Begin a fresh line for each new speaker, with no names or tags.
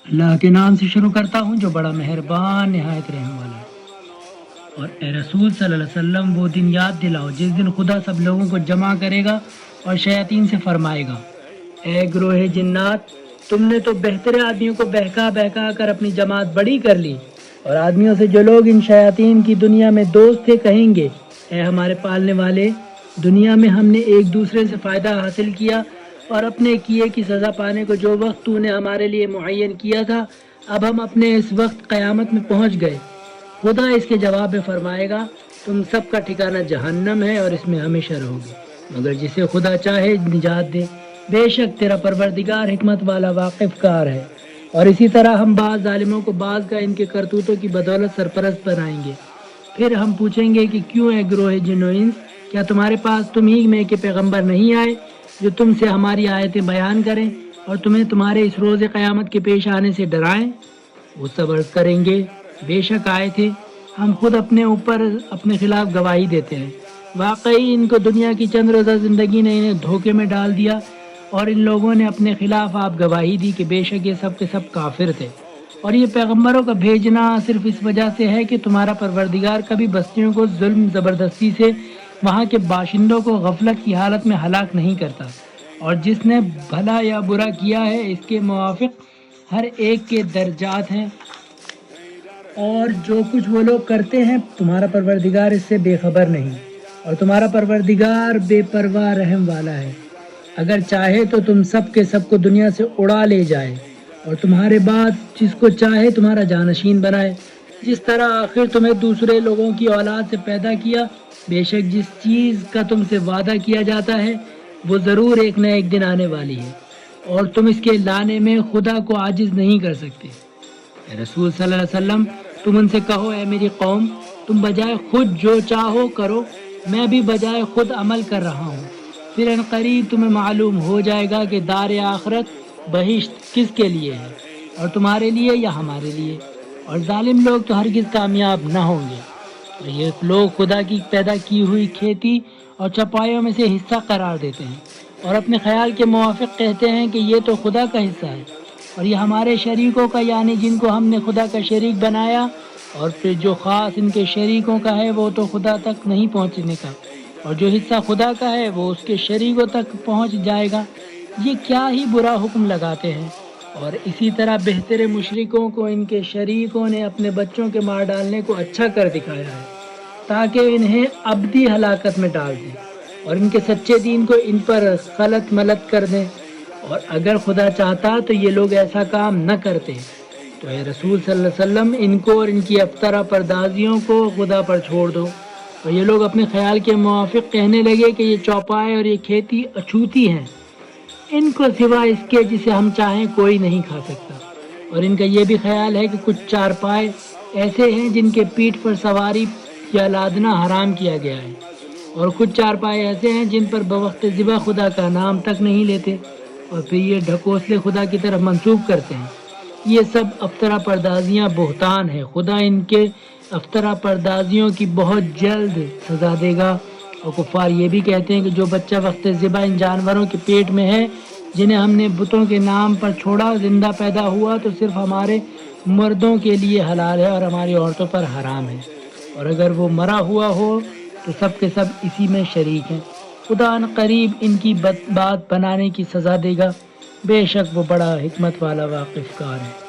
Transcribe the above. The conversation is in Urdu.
اللہ کے نام سے شروع کرتا ہوں جو بڑا مہربان نہایت رحم والا ہے۔ اور اے رسول صلی اللہ علیہ وسلم وہ دن یاد دلاؤ جس دن خدا سب لوگوں کو جمع کرے گا اور شیاطین سے فرمائے گا، اے گروہ جنات، تم نے تو بہتر آدمیوں کو بہکا بہکا کر اپنی جماعت بڑی کر لی، اور آدمیوں سے جو لوگ ان شیاطین کی دنیا میں دوست تھے کہیں گے، اے ہمارے پالنے والے، دنیا میں ہم نے ایک دوسرے سے فائدہ حاصل کیا اور اپنے کیے کی سزا پانے کو جو وقت تو نے ہمارے لیے معین کیا تھا، اب ہم اپنے اس وقت قیامت میں پہنچ گئے۔ خدا اس کے جواب میں فرمائے گا، تم سب کا ٹھکانہ جہنم ہے اور اس میں ہمیشہ رہو گے، مگر جسے خدا چاہے نجات دے، بے شک تیرا پروردگار حکمت والا واقف کار ہے۔ اور اسی طرح ہم بعض ظالموں کو بعض کا ان کے کرتوتوں کی بدولت سرپرست بنائیں گے۔ پھر ہم پوچھیں گے کہ کیوں اے گروہ جن و انس، کیا تمہارے پاس تم ہی میں کے پیغمبر نہیں آئے جو تم سے ہماری آیتیں بیان کریں اور تمہیں تمہارے اس روز قیامت کے پیش آنے سے ڈرائیں؟ وہ سب عرض کریں گے، بے شک آئے تھے، ہم خود اپنے اوپر اپنے خلاف گواہی دیتے ہیں۔ واقعی ان کو دنیا کی چند روزہ زندگی نے انہیں دھوکے میں ڈال دیا اور ان لوگوں نے اپنے خلاف آپ گواہی دی کہ بے شک یہ سب کے سب کافر تھے۔ اور یہ پیغمبروں کا بھیجنا صرف اس وجہ سے ہے کہ تمہارا پروردگار کبھی بستیوں کو ظلم زبردستی سے وہاں کے باشندوں کو غفلت کی حالت میں ہلاک نہیں کرتا، اور جس نے بھلا یا برا کیا ہے اس کے موافق ہر ایک کے درجات ہیں، اور جو کچھ وہ لوگ کرتے ہیں تمہارا پروردگار اس سے بے خبر نہیں، اور تمہارا پروردگار بے پرواہ رحم والا ہے۔ اگر چاہے تو تم سب کے سب کو دنیا سے اڑا لے جائے اور تمہارے بعد جس کو چاہے تمہارا جانشین بنائے، جس طرح آخر تمہیں دوسرے لوگوں کی اولاد سے پیدا کیا، بے شک جس چیز کا تم سے وعدہ کیا جاتا ہے وہ ضرور ایک نہ ایک دن آنے والی ہے، اور تم اس کے لانے میں خدا کو عاجز نہیں کر سکتے۔ اے رسول صلی اللہ علیہ وسلم، تم ان سے کہو، اے میری قوم، تم بجائے خود جو چاہو کرو، میں بھی بجائے خود عمل کر رہا ہوں، پھر ان قریب تمہیں معلوم ہو جائے گا کہ دار آخرت بہشت کس کے لیے ہے، اور تمہارے لیے یا ہمارے لیے، اور ظالم لوگ تو ہرگز کامیاب نہ ہوں گے۔ اور یہ لوگ خدا کی پیدا کی ہوئی کھیتی اور چپائیوں میں سے حصہ قرار دیتے ہیں اور اپنے خیال کے موافق کہتے ہیں کہ یہ تو خدا کا حصہ ہے، اور یہ ہمارے شریکوں کا، یعنی جن کو ہم نے خدا کا شریک بنایا، اور پھر جو خاص ان کے شریکوں کا ہے وہ تو خدا تک نہیں پہنچنے کا، اور جو حصہ خدا کا ہے وہ اس کے شریکوں تک پہنچ جائے گا۔ یہ کیا ہی برا حکم لگاتے ہیں۔ اور اسی طرح بہتر مشرکوں کو ان کے شریکوں نے اپنے بچوں کے مار ڈالنے کو اچھا کر دکھایا ہے تاکہ انہیں ابدی ہلاکت میں ڈال دیں اور ان کے سچے دین کو ان پر خلط ملط کر دیں، اور اگر خدا چاہتا تو یہ لوگ ایسا کام نہ کرتے۔ تو اے رسول صلی اللہ علیہ وسلم، ان کو اور ان کی افطرہ پردازیوں کو خدا پر چھوڑ دو۔ اور یہ لوگ اپنے خیال کے موافق کہنے لگے کہ یہ چوپائے اور یہ کھیتی اچھوتی ہیں، ان کو سوا اس کے جسے ہم چاہیں کوئی نہیں کھا سکتا۔ اور ان کا یہ بھی خیال ہے کہ کچھ چارپائے ایسے ہیں جن کے پیٹھ پر سواری یا لادنا حرام کیا گیا ہے، اور کچھ چارپائے ایسے ہیں جن پر بوقت ذبح خدا کا نام تک نہیں لیتے، اور پھر یہ ڈھکوسلے خدا کی طرف منسوب کرتے ہیں۔ یہ سب افطرہ پردازیاں بہتان ہے، خدا ان کے افطرہ پردازیوں کی بہت جلد سزا دے گا۔ اور کفار یہ بھی کہتے ہیں کہ جو بچہ وقت ذبح ان جانوروں کے پیٹ میں ہے جنہیں ہم نے بتوں کے نام پر چھوڑا، زندہ پیدا ہوا تو صرف ہمارے مردوں کے لیے حلال ہے اور ہماری عورتوں پر حرام ہے، اور اگر وہ مرا ہوا ہو تو سب کے سب اسی میں شریک ہیں۔ خدا ان قریب ان کی بات بنانے کی سزا دے گا، بے شک وہ بڑا حکمت والا واقف کار ہے۔